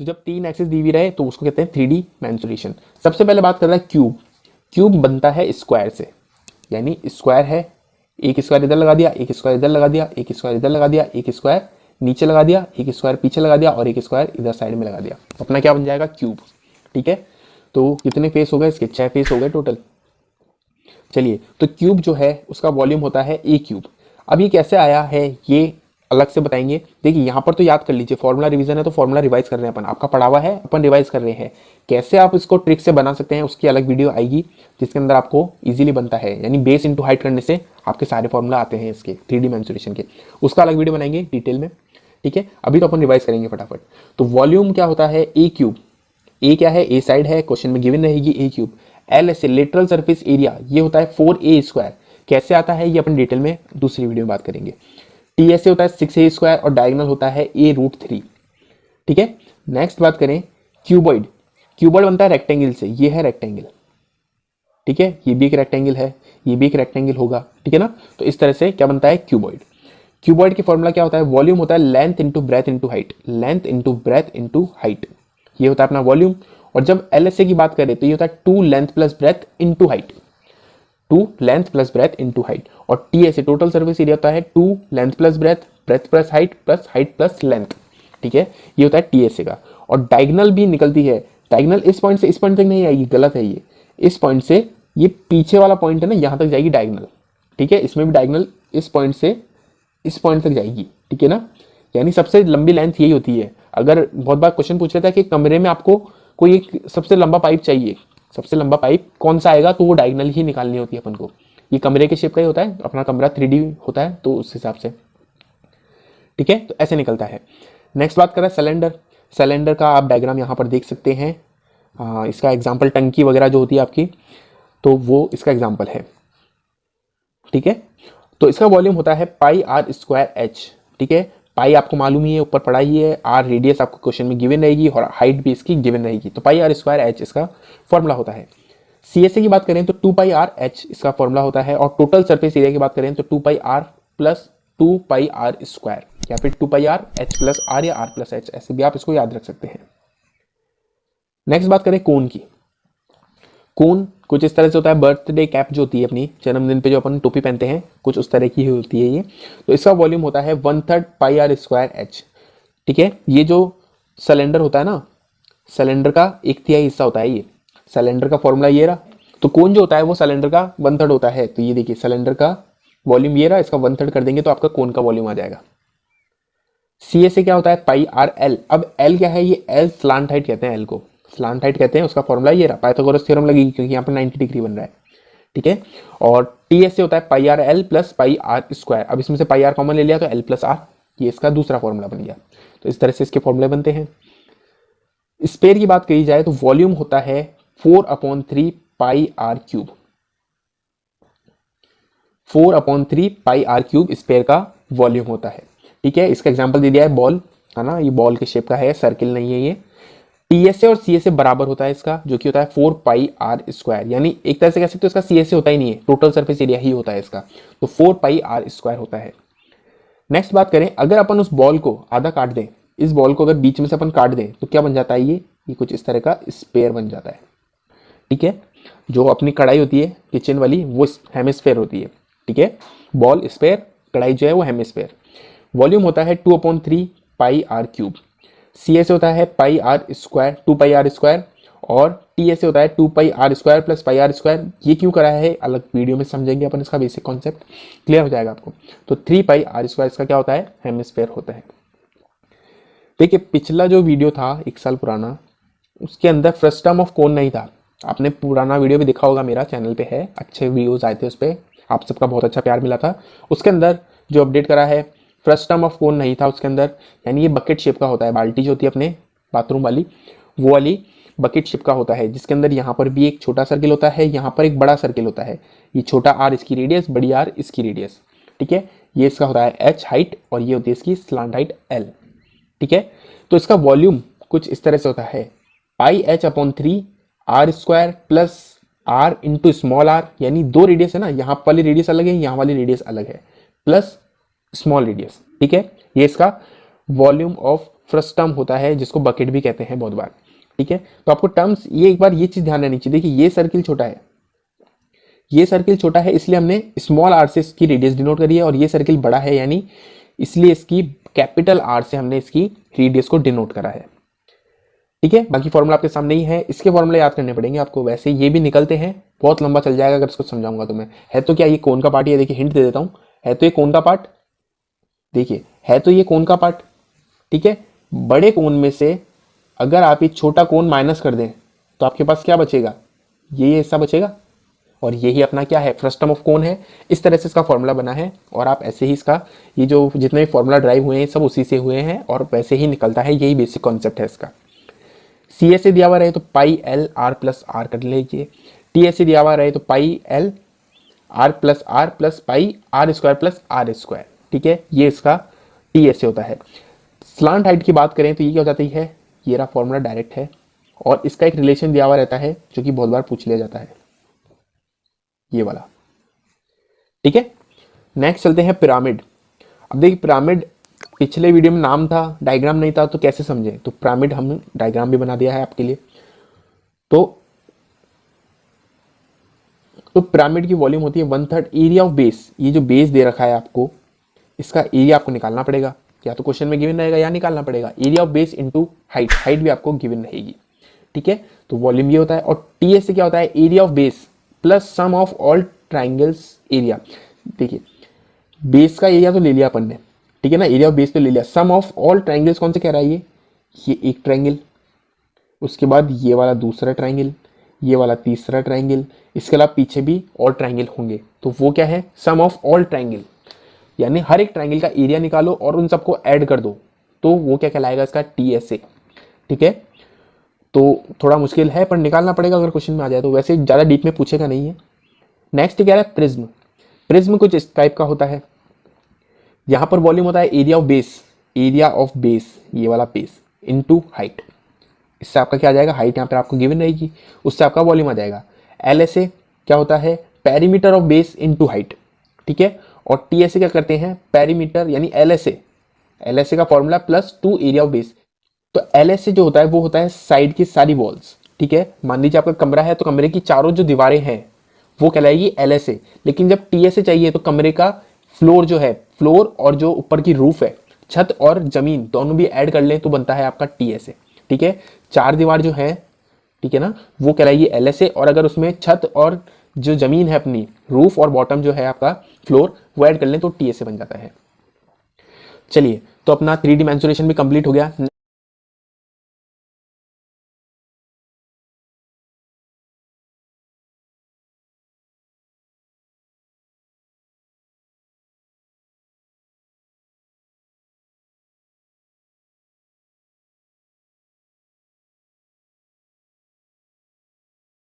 तो जब 3 एक्सिस दी हुई रहे तो उसको कहते हैं 3D मेंसुरेशन। सबसे पहले बात करते हैं क्यूब। क्यूब बनता है स्क्वायर से, यानी स्क्वायर है, एक स्क्वायर इधर लगा दिया, एक स्क्वायर इधर लगा दिया, एक स्क्वायर इधर लगा दिया, एक स्क्वायर नीचे लगा दिया, एक स्क्वायर पीछे लगा दिया और एक स्क्वायर इधर साइड में लगा दिया, अपना क्या बन जाएगा क्यूब। ठीक है, तो कितने फेस हो गए इसके, 6 फेस हो गए टोटल। चलिए, तो क्यूब जो है उसका वॉल्यूम होता है ए क्यूब। अब ये कैसे आया है ये अलग से बताएंगे। देखिए यहाँ पर तो याद कर लीजिए, फॉर्मूला रिवीजन है तो फॉर्मूला रिवाइज कर रहे हैं अपन, आपका पढ़ा हुआ है अपन रिवाइज कर रहे हैं। कैसे आप इसको ट्रिक से बना सकते हैं उसकी अलग वीडियो आएगी, जिसके अंदर आपको इजीली बनता है, यानी बेस इंटू हाइट करने से आपके सारे फॉर्मूला आते हैं इसके 3D मेंसुरेशन के, उसका अलग वीडियो बनाएंगे डिटेल में। ठीक है, अभी तो अपन रिवाइज करेंगे फटाफट। तो वॉल्यूम क्या होता है, ए क्यूब। ए क्या है, ए साइड है, क्वेश्चन में गिवन रहेगी ए क्यूब। एल ऐसे लेटरल सरफेस एरिया, ये होता है 4a स्क्वायर। कैसे आता है ये अपन डिटेल में दूसरी वीडियो में बात करेंगे। टी ऐसे होता है 6a स्क्वायर और डायगोनल होता है a√3। ठीक है, नेक्स्ट बात करें क्यूबॉइड। क्यूबॉइड बनता है रेक्टेंगल से, ये है रेक्टेंगल। ठीक है, ये भी एक रेक्टेंगल है, ये भी एक रेक्टेंगल होगा। ठीक है ना, तो इस तरह से क्या बनता है क्यूबॉइड। क्यूबॉइड की फॉर्मूला क्या होता है, वॉल्यूम होता है length into breadth into height, length into breadth into height, ये होता है अपना वॉल्यूम। और जब एलएसए की बात करें तो ये होता है 2 length plus breadth into height, 2 length plus breadth into height. और टीएसए टोटल सर्फेस एरिया होता है 2 length plus breadth plus height plus length. ठीक है, ये होता है टीएसए का। और डायगोनल भी निकलती है, डायगोनल इस पॉइंट से इस पॉइंट तक नहीं आएगी, गलत है ये, इस पॉइंट से ये पीछे वाला पॉइंट है ना, यहां तक जाएगी डायगोनल। ठीक है, इसमें भी डायगोनल इस पॉइंट से इस पॉइंट तक जाएगी। ठीक है ना, यानी सबसे लंबी लेंथ यही होती है। अगर बहुत बार क्वेश्चन पूछ रहा था कि कमरे में आपको कोई एक सबसे लंबा पाइप चाहिए, सबसे लंबा पाइप कौन सा आएगा, तो वो डायगोनल ही निकालनी होती है अपन को। ये कमरे के शेप का ही होता है, अपना कमरा 3D होता है तो उस हिसाब से। ठीक है, तो ऐसे निकलता है। नेक्स्ट बात करें सिलेंडर। सिलेंडर का आप डायग्राम यहाँ पर देख सकते हैं। इसका एग्जाम्पल टंकी वगैरह जो होती है आपकी, तो वो इसका एग्जाम्पल है। ठीक है, तो इसका वॉल्यूम होता है पाई आर स्क्वायर एच। ठीक है, पाई आपको मालूम ही है, ऊपर पढ़ा ही है, आर रेडियस आपको क्वेश्चन में गिवन रहेगी और हाइट भी इसकी गिवन रहेगी, तो पाई आर स्क्वायर एच इसका फॉर्मूला होता है। सीएसए की बात करें तो 2 पाई आर एच इसका फॉर्मूला होता है। और टोटल सरफेस एरिया की बात करें तो 2 pi r plus 2 pi r square, या फिर 2 pi r h plus r या आर प्लस एच, ऐसे भी आप इसको याद रख सकते हैं। नेक्स्ट बात करें कोन की। कोन कुछ इस तरह से होता है, बर्थडे कैप जो होती है अपनी जन्मदिन पे जो अपन टोपी पहनते हैं, कुछ उस तरह की ही होती है ये। तो इसका वॉल्यूम होता है 1/3 पाई आर स्क्वायर एच। ठीक है, ये जो सिलेंडर होता है ना, सिलेंडर का 1/3 हिस्सा होता है ये, सिलेंडर का फॉर्मूला ये रहा। तो कोन जो होता है वो सिलेंडर का 1/3 होता है, तो ये देखिए सिलेंडर का वॉल्यूम ये रहा, इसका 1/3 कर देंगे तो आपका कोन का वॉल्यूम आ जाएगा। सी से क्या होता है पाई आर एल। अब एल क्या है, ये एल स्लांट हाइट कहते हैं, एल को स्लांट हाइट कहते हैं, उसका फॉर्मूला ये रहा, पाइथागोरस थ्योरम लगेगी क्योंकि यहाँ पर 90 डिग्री बन रहा है। ठीक है, और टी एस से होता है pi r l plus pi r square. अब इसमें से पाई आर कॉमन ले लिया तो एल प्लस आर, ये इसका दूसरा फॉर्मूला बन गया। तो इस तरह से इसके फॉर्मूले बनते हैं। स्पेयर की बात करी जाए तो वॉल्यूम होता है 4/3 pi r cube, 4/3 pi r cube sphere का वॉल्यूम होता है। ठीक है, इसका एग्जांपल दे दिया है बॉल, है ना, ये बॉल के शेप का है, सर्किल नहीं है ये। टीएसए और सीएसए बराबर होता है इसका, जो कि होता है 4 पाई आर स्क्वायर, यानी एक तरह से कह सकते हो इसका सीएसए होता ही नहीं है, टोटल सरफेस एरिया ही होता है इसका, तो 4 पाई आर स्क्वायर होता है। नेक्स्ट बात करें, अगर अपन उस बॉल को आधा काट दें, इस बॉल को अगर बीच में से अपन काट दें तो क्या बन जाता है, ये कुछ इस तरह का स्पेयर बन जाता है। ठीक है, जो अपनी कढ़ाई होती है किचन वाली वो हेमिस्फेयर होती है। ठीक है, बॉल स्पेयर, कढ़ाई जो है वो हेमिस्फेयर। वॉल्यूम होता है 2/3 pi r cube. C S होता है pi r square, 2 pi r square, और टी एस होता है 2 pi r square plus pi r square. ये क्यों करा है अलग वीडियो में समझेंगे अपन, इसका बेसिक कॉन्सेप्ट क्लियर हो जाएगा आपको। तो 3 पाई आर स्क्वायर इसका क्या होता है, हेमिस्फेयर होता है। देखिए पिछला जो वीडियो था 1 साल पुराना, उसके अंदर फ्रस्टम ऑफ कोन नहीं था। आपने पुराना वीडियो भी देखा होगा, मेरा चैनल पे है, अच्छे वीडियोज आए थे उस पर, आप सबका बहुत अच्छा प्यार मिला था। उसके अंदर जो अपडेट करा है, फ्रस्टम ऑफ कोन नहीं था उसके अंदर, यानी ये बकेट शेप का होता है, बाल्टी जो होती है अपने बाथरूम वाली, वो वाली बकेट शेप का होता है, जिसके अंदर यहाँ पर भी एक छोटा सर्किल होता है, यहाँ पर एक बड़ा सर्किल होता है। ये छोटा आर इसकी रेडियस, बड़ी आर इसकी रेडियस। ठीक है, ये इसका होता है एच हाइट और ये होती है इसकी स्लांट हाइट एल। ठीक है, तो इसका वॉल्यूम कुछ इस तरह से होता है, pi h/3 r square plus r into small r, यानी दो रेडियस है ना, यहाँ वाली रेडियस अलग है, यहाँ वाली रेडियस अलग है, प्लस स्मॉल रेडियस। ठीक है, ये इसका वॉल्यूम ऑफ फ्रस्टम होता है, जिसको बकेट भी कहते हैं बहुत बार। ठीक है, तो आपको टर्म्स ये एक बार ये चीज ध्यान रहनी चाहिए। देखिए ये सर्किल छोटा है, ये सर्किल छोटा है इसलिए हमने स्मॉल आर से इसकी रेडियस डिनोट करी है, और ये सर्किल बड़ा है यानी इसलिए इसकी कैपिटल आर से हमने इसकी रेडियस को डिनोट करा है। ठीक है, बाकी फॉर्मूला आपके सामने ही है, इसके फॉर्मूले याद करने पड़ेंगे आपको। वैसे ये भी निकलते हैं, बहुत लंबा चल जाएगा अगर इसको समझाऊंगा तो मैं। है तो क्या ये कोन का पार्ट ही है, देखिए हिंट दे देता हूं, है तो ये कोन का पार्ट, देखिए है तो ये कोन का पार्ट। ठीक है, बड़े कोन में से अगर आप ये छोटा कोन माइनस कर दें तो आपके पास क्या बचेगा, ये हिस्सा बचेगा, और यही अपना क्या है, फ्रस्टम ऑफ कोन है। इस तरह से इसका फॉर्मूला बना है, और आप ऐसे ही इसका ये जो जितने भी फॉर्मूला ड्राइव हुए हैं सब उसी से हुए हैं, और वैसे ही निकलता है, यही बेसिक कॉन्सेप्ट है इसका। सी एस से दिया हुआ रहे तो pi l r plus r कर लीजिए, टी एस से दिया हुआ रहे तो pi l r plus pi r square plus r square. ठीक है, ये इसका टी एस से होता है। स्लांट हाइट की बात करें तो ये क्या हो जाती है, ये रहा फॉर्मूला डायरेक्ट है, और इसका एक रिलेशन दिया हुआ रहता है जो कि बहुत बार पूछ लिया जाता है, ये वाला। ठीक है, नेक्स्ट चलते हैं पिरामिड। अब देखिए पिरामिड पिछले वीडियो में नाम था, डायग्राम नहीं था, तो कैसे समझे, तो पिरामिड हम डायग्राम भी बना दिया है आपके लिए। तो पिरामिड की वॉल्यूम होती है 1/3 एरिया ऑफ बेस। ये जो बेस दे रखा है आपको, इसका एरिया आपको निकालना पड़ेगा, या तो क्वेश्चन में गिवन रहेगा या निकालना पड़ेगा। Area of base into height, height भी आपको गिवन रहेगी। ठीक है, तो वॉल्यूम ये होता है। और टीएस से क्या होता है, area of base plus sum of all triangles area. देखिए बेस का एरिया तो ले लिया अपन ने, ठीक है ना, एरिया ऑफ बेस तो ले लिया, सम ऑफ ऑल ट्राइंगल्स कौन से कह रहा है, ये एक ट्राइंगल, उसके बाद ये वाला दूसरा ट्राइंगल, ये वाला तीसरा ट्राइंगल, इसके अलावा पीछे भी और ट्राइंगल होंगे, तो वो क्या है, सम ऑफ ऑल ट्राइंगल, यानी हर एक ट्राइंगल का एरिया निकालो और उन सबको ऐड कर दो, तो वो क्या कहलाएगा, इसका टीएसए। ठीक है, तो थोड़ा मुश्किल है पर निकालना पड़ेगा अगर क्वेश्चन में आ जाए तो, वैसे ज़्यादा डीप में पूछेगा नहीं है। नेक्स्ट क्या है, प्रिज्म। प्रिज्म कुछ इस टाइप का होता है, यहाँ पर वॉल्यूम होता है area of base, area of base ये वाला बेस इनटू हाइट। इससे आपका क्या आ जाएगा, हाइट यहाँ पर आपको गिवन रहेगी, उससे आपका वॉल्यूम आ जाएगा। एलएसए क्या होता है, perimeter of base into height. ठीक है, और टीएसए क्या करते हैं, पेरीमीटर यानी एलएसए, एलएसए का formula plus 2 area of base. तो एलएसए जो होता है वो होता है साइड की सारी वॉल्स। ठीक है, मान लीजिए आपका कमरा है तो कमरे की चारों जो दीवारें हैं वो कहलाएगी एलएसए। लेकिन जब टीएसए चाहिए तो कमरे का फ्लोर जो है, फ्लोर और जो ऊपर की रूफ है, छत और जमीन दोनों भी ऐड कर लें तो बनता है आपका टीएसए। ठीक है, चार दीवार जो है, ठीक है ना, वो कहलाएगी एलएसए, और अगर उसमें छत और जो जमीन है अपनी, रूफ और बॉटम जो है आपका फ्लोर, वो ऐड कर लें तो टीएसए बन जाता है। चलिए, तो अपना 3D मेंसुरेशन भी कंप्लीट हो गया।